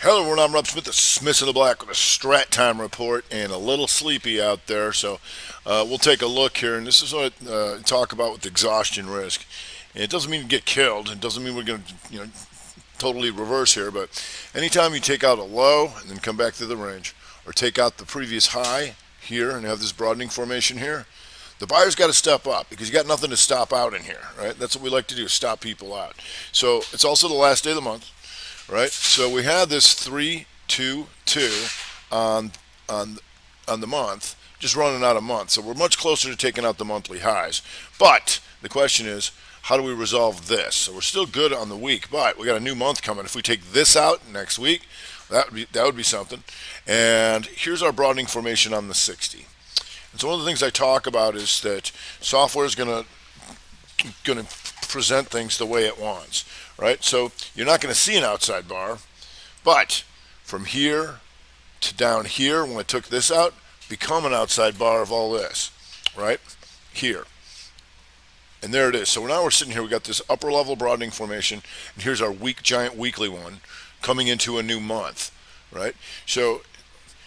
Hello everyone, I'm Rob Smith, the Smiths in the Black with a Strat Time report, and a little sleepy out there, so we'll take a look here, and this is what I talk about with exhaustion risk. And it doesn't mean you get killed, it doesn't mean we're going to totally reverse here, but anytime you take out a low and then come back to the range, or take out the previous high here and have this broadening formation here, the buyer's got to step up because you got nothing to stop out in here, right? That's what we like to do, stop people out. So it's also the last day of the month, right? So we have this 3-2-2 on the month, just running out a month. So we're much closer to taking out the monthly highs. But the question is, how do we resolve this? So we're still good on the week, but we got a new month coming. If we take this out next week, that would be something. And here's our broadening formation on the 60. And so one of the things I talk about is that software is going to present things the way it wants, right? So you're not going to see an outside bar, but from here to down here, when I took this out, become an outside bar of all this, right? Here. And there it is. So now we're sitting here, we got this upper level broadening formation, and here's our giant weekly one coming into a new month, right? So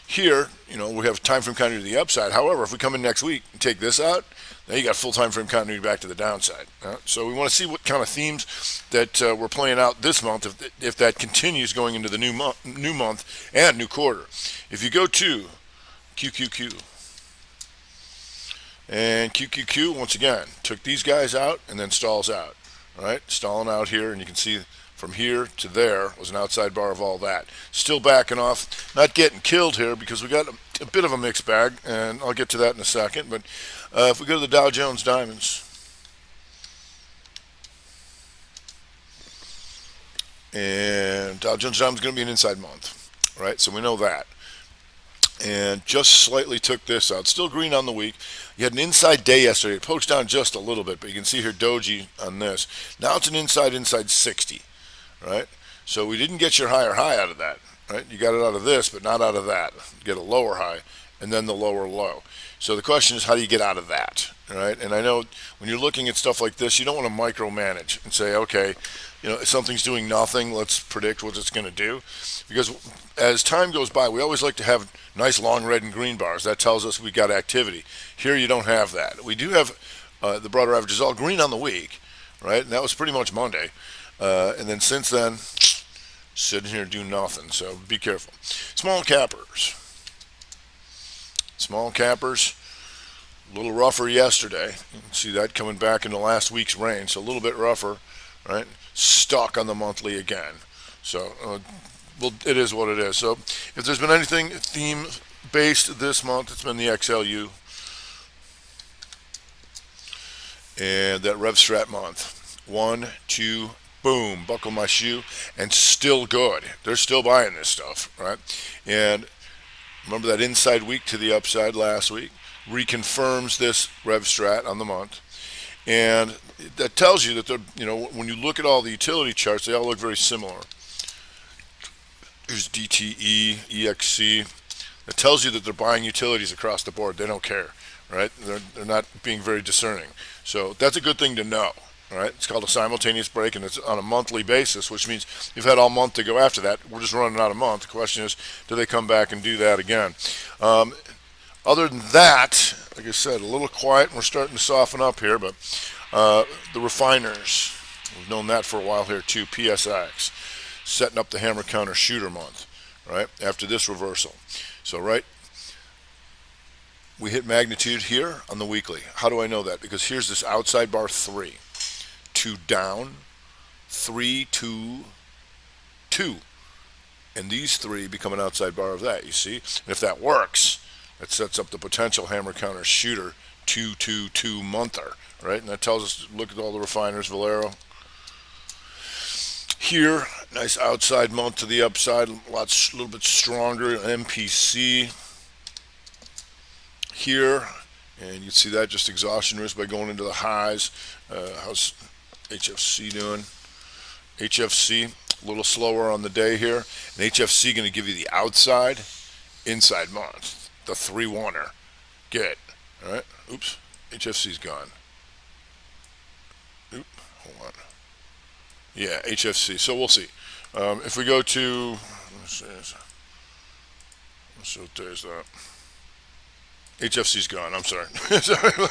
here, we have time frame continuity to the upside. However, if we come in next week and take this out, now you got full time frame continuity back to the downside. So we want to see what kind of themes that we're playing out this month, if that continues going into the new month and new quarter. If you go to QQQ, and QQQ, once again, took these guys out and then stalls out, right? Stalling out here, and you can see from here to there was an outside bar of all that. Still backing off, not getting killed here because we got a bit of a mixed bag, and I'll get to that in a second. But if we go to the Dow Jones Diamonds, and Dow Jones Diamonds is going to be an inside month, right? So we know that. And just slightly took this out. Still green on the week. You had an inside day yesterday. It pokes down just a little bit, but you can see here doji on this. Now it's an inside 60, right? So we didn't get your higher high out of that, right? You got it out of this, but not out of that. You get a lower high and then the lower low. So the question is, how do you get out of that, right? And I know when you're looking at stuff like this, you don't want to micromanage and say, okay, if something's doing nothing, let's predict what it's going to do. Because as time goes by, we always like to have nice long red and green bars. That tells us we got activity. Here you don't have that. We do have the broader average is all green on the week, right? And that was pretty much Monday. And then since then, sitting here doing nothing. So be careful. Small cappers. Small cappers, a little rougher yesterday. You can see that coming back into last week's range. So a little bit rougher, right? Stuck on the monthly again. So, well, it is what it is. So if there's been anything theme-based this month, it's been the XLU and that Rev Strat month. 1, 2, boom, buckle my shoe, and still good. They're still buying this stuff, right? And remember that inside week to the upside last week reconfirms this Rev Strat on the month. And that tells you that they're, when you look at all the utility charts, they all look very similar. There's DTE, EXC. That tells you that they're buying utilities across the board. They don't care, right? They're not being very discerning. So that's a good thing to know, right? It's called a simultaneous break, and it's on a monthly basis, which means you've had all month to go after that. We're just running out of month. The question is, do they come back and do that again? Other than that, like I said, a little quiet, and we're starting to soften up here, but the refiners, we've known that for a while here too, PSX, setting up the hammer counter shooter month, right, after this reversal. So, right, we hit magnitude here on the weekly. How do I know that? Because here's this outside bar 3, 2 down, 3, 2, 2. And these 3 become an outside bar of that, you see? And if that works, that sets up the potential hammer counter shooter 2-2-2 monther, right? And that tells us, look at all the refiners, Valero. Here, nice outside month to the upside, a little bit stronger. MPC here, and you see that just exhaustion risk by going into the highs. How's HFC doing? HFC a little slower on the day here, and HFC going to give you the outside, inside month. The 3-1er. Get. All right. Oops. HFC's gone. Oop. Hold on. Yeah, HFC. So we'll see. If we go to, So what day is that? HFC's gone. I'm sorry.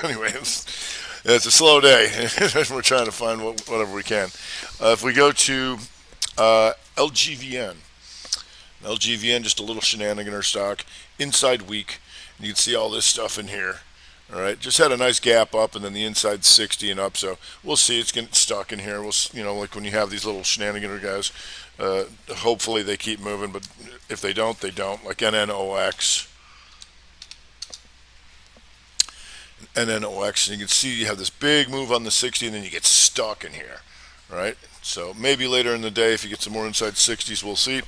Anyway, it's a slow day. We're trying to find whatever we can. If we go to LGVN, just a little shenaniganer stock, inside week. And you can see all this stuff in here. All right, just had a nice gap up, and then the inside 60 and up. So we'll see. It's getting stuck in here. Like when you have these little shenaniganer guys. Hopefully they keep moving, but if they don't, they don't. Like NNOX. And you can see you have this big move on the 60, and then you get stuck in here, right? So maybe later in the day, if you get some more inside 60s, we'll see.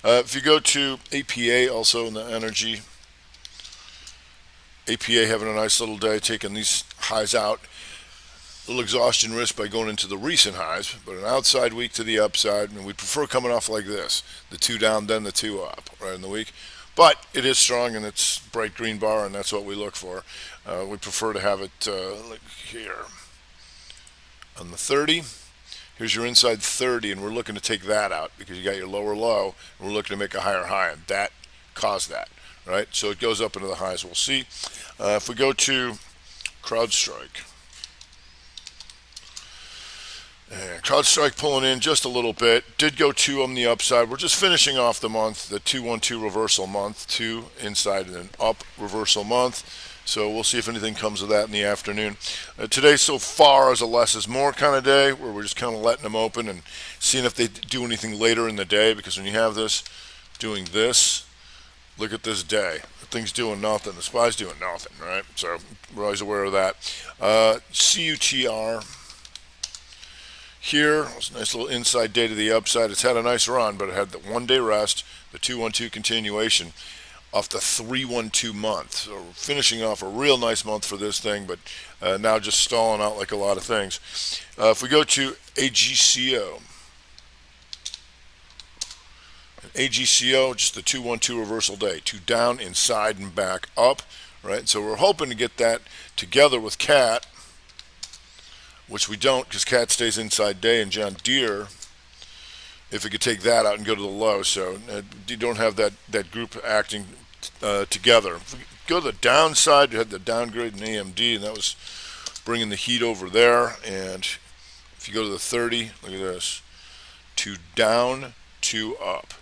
If you go to APA, also in the energy, APA having a nice little day, taking these highs out. A little exhaustion risk by going into the recent highs, but an outside week to the upside, and we prefer coming off like this, the 2 down, then the 2 up, right in the week. But it is strong, and it's bright green bar, and that's what we look for. We prefer to have it like here on the 30. Here's your inside 30, and we're looking to take that out because you got your lower low, and we're looking to make a higher high, and that caused that, right? So it goes up into the highs. We'll see. If we go to CrowdStrike. And CrowdStrike pulling in just a little bit. Did go 2 on the upside. We're just finishing off the month, the 2-1-2 reversal month, 2 inside and an up reversal month. So we'll see if anything comes of that in the afternoon. Today so far is a less is more kind of day where we're just kind of letting them open and seeing if they do anything later in the day, because when you have this doing this, look at this day. The thing's doing nothing. The SPY's doing nothing, right? So we're always aware of that. CUTR. Here, it was a nice little inside day to the upside. It's had a nice run, but it had the 1-day rest, the 2-1-2 continuation off the 3-1-2 month. So we're finishing off a real nice month for this thing, but now just stalling out like a lot of things. If we go to AGCO, just the 2-1-2 reversal day, 2 down, inside, and back up, right? So we're hoping to get that together with CAT, which we don't because CAT stays inside day, and John Deere, if we could take that out and go to the low. So you don't have that group acting together. If we go to the downside, you had the downgrade in AMD, and that was bringing the heat over there. And if you go to the 30, look at this. 2 down, 2 up.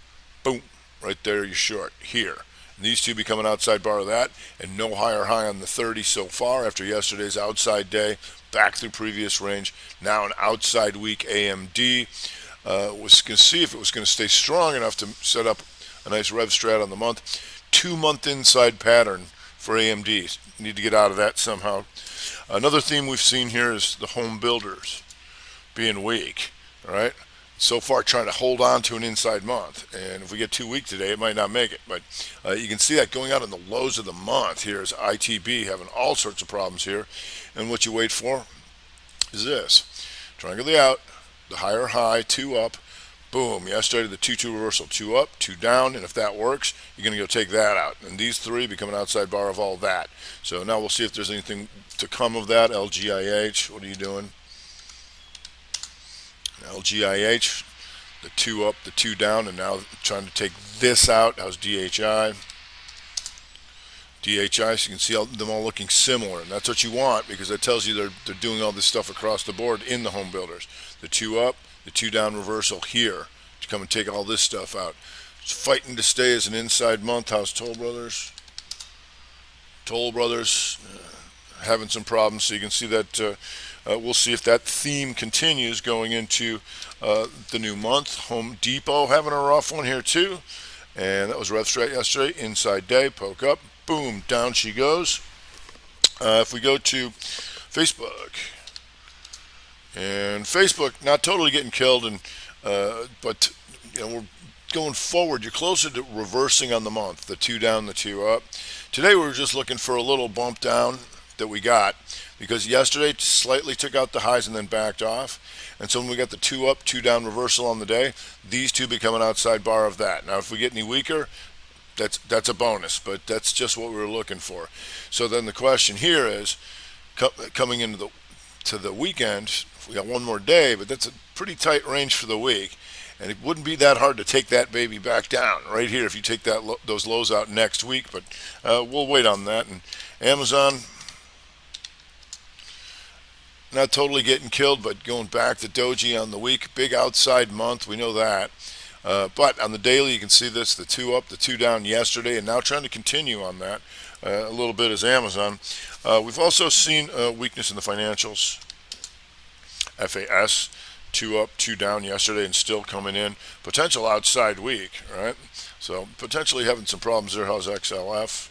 Boom. Right there, you're short. Here. And these two become an outside bar of that, and no higher high on the 30 so far after yesterday's outside day. Back through previous range. Now an outside week AMD. Was going to see if it was going to stay strong enough to set up a nice rev strat on the month. 2-month inside pattern for AMD. Need to get out of that somehow. Another theme we've seen here is the home builders being weak. All right. So far trying to hold on to an inside month, and if we get too weak today, it might not make it. But you can see that going out in the lows of the month. Here is ITB having all sorts of problems here, and what you wait for is this: triangle the out, the higher high, 2 up, boom. Yesterday the 2-2 reversal, 2 up, 2 down, and if that works, you're going to go take that out, and these 3 become an outside bar of all that. So now we'll see if there's anything to come of that. LGIH, what are you doing? LGIH, the 2 up, the 2 down, and now trying to take this out. How's DHI? DHI, so you can see them all looking similar, and that's what you want because that tells you they're doing all this stuff across the board in the home builders. The 2 up, the 2 down reversal here to come and take all this stuff out. It's fighting to stay as an inside month. How's Toll Brothers? Toll Brothers having some problems, so you can see that. We'll see if that theme continues going into the new month. Home Depot having a rough one here too, and that was rev strat yesterday. Inside day, poke up, boom, down she goes. If we go to Facebook, and Facebook not totally getting killed, and but we're going forward. You're closer to reversing on the month, the 2 down, the 2 up. Today we were just looking for a little bump down that we got, because yesterday slightly took out the highs and then backed off, and so when we got the 2 up, 2 down reversal on the day, these two become an outside bar of that. Now if we get any weaker, that's a bonus, but that's just what we were looking for. So then the question here is, coming into the weekend, we got one more day, but that's a pretty tight range for the week, and it wouldn't be that hard to take that baby back down right here if you take those lows out next week. But we'll wait on that. And Amazon, not totally getting killed, but going back to doji on the week. Big outside month, we know that. But on the daily, you can see this, the 2 up, the 2 down yesterday, and now trying to continue on that a little bit as Amazon. We've also seen weakness in the financials. FAS, 2 up, 2 down yesterday, and still coming in. Potential outside week, right? So potentially having some problems there. How's XLF?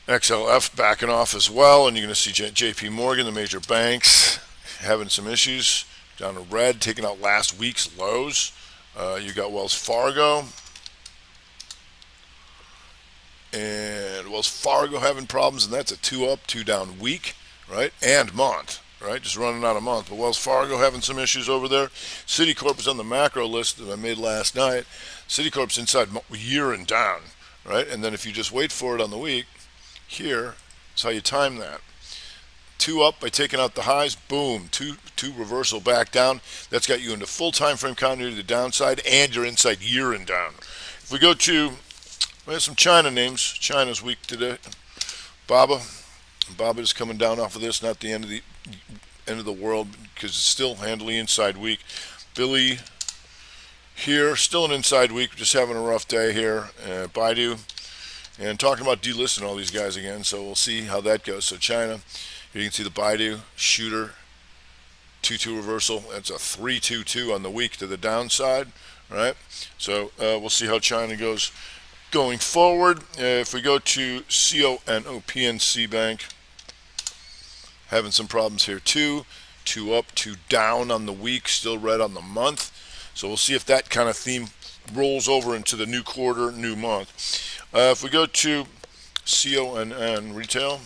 XLF backing off as well, and you're going to see JP Morgan, the major banks, having some issues. Down to red, taking out last week's lows. You got Wells Fargo. And Wells Fargo having problems, and that's a 2 up, 2 down week, right? And month, right? Just running out a month. But Wells Fargo having some issues over there. Citicorp is on the macro list that I made last night. Citicorp's inside year and down, right? And then if you just wait for it on the week, here is how you time that. 2 up by taking out the highs, boom, two reversal back down. That's got you into full time frame continuity to the downside, and you're inside year and down. If we go to, we have some China names. China's weak today. Baba is coming down off of this, not the end of the world, because it's still handily inside week. Billy here, still an inside week, just having a rough day here. Baidu, and talking about delisting all these guys again, so we'll see how that goes. So China, here you can see the Baidu shooter 2-2 reversal. That's a 3-2-2 on the week to the downside, right? So we'll see how China goes going forward. If we go to CONO, PNC Bank, having some problems here too. 2 up, 2 down on the week, still red on the month. So we'll see if that kind of theme rolls over into the new quarter, new month. If we go to CONN retail,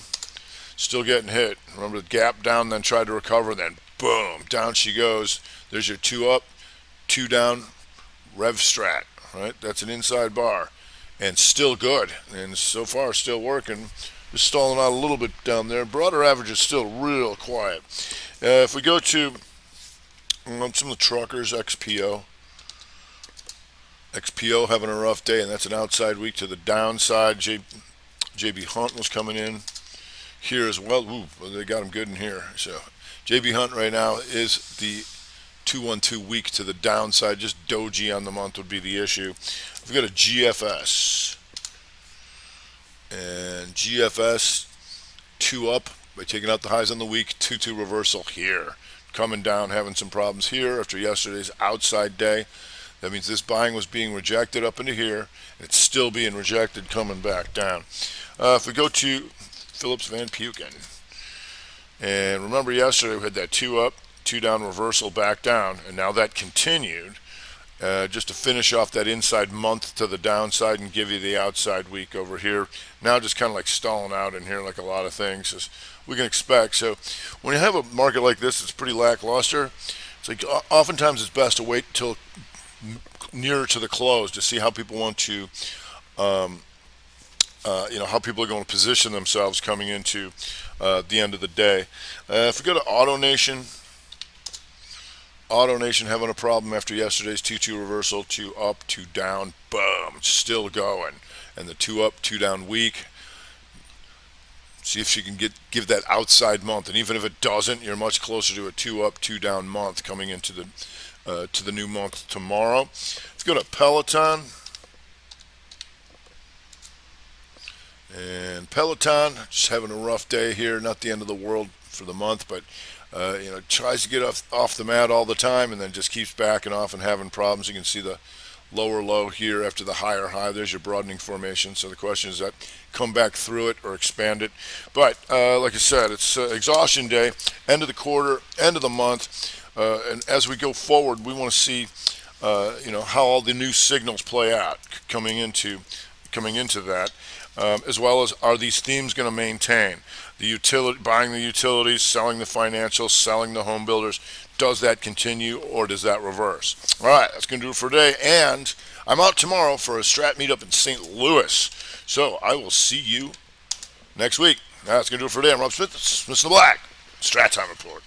still getting hit. Remember the gap down, then tried to recover, then boom, down she goes. There's your 2 up, 2 down, Rev Strat, right? That's an inside bar, and still good, and so far still working. Just stalling out a little bit down there. Broader average is still real quiet. If we go to some of the truckers, XPO having a rough day, and that's an outside week to the downside. JB Hunt was coming in here as well. Ooh, they got him good in here. So JB Hunt right now is the 212 week to the downside. Just doji on the month would be the issue. We've got a GFS, and GFS 2 up by taking out the highs on the week. 2-2 reversal here, coming down, having some problems here after yesterday's outside day. That means this buying was being rejected up into here, and it's still being rejected, coming back down. If we go to Phillips Van Puken, and remember yesterday we had that 2 up, 2 down reversal back down, and now that continued just to finish off that inside month to the downside and give you the outside week over here. Now just kind of like stalling out in here like a lot of things as we can expect. So when you have a market like this, it's pretty lackluster. It's like oftentimes it's best to wait till nearer to the close to see how people want to how people are going to position themselves coming into the end of the day. If we go to Autonation having a problem after yesterday's 2-2 reversal, 2 up, 2 down, boom, still going, and the 2 up, 2 down week. See if she can give that outside month, and even if it doesn't, you're much closer to a 2 up, 2 down month coming into the new month tomorrow. Let's go to Peloton. And Peloton just having a rough day here. Not the end of the world for the month, but tries to get off the mat all the time, and then just keeps backing off and having problems. You can see the lower low here after the higher high. There's your broadening formation. So the question is that come back through it or expand it. But like I said, it's exhaustion day, end of the quarter, end of the month. And as we go forward, we want to see, how all the new signals play out coming into that, as well as are these themes going to maintain the utility, buying the utilities, selling the financials, selling the home builders. Does that continue or does that reverse? All right, that's going to do it for today. And I'm out tomorrow for a Strat meetup in St. Louis. So I will see you next week. That's going to do it for today. I'm Rob Smith. Smith the Black. Strat Time Report.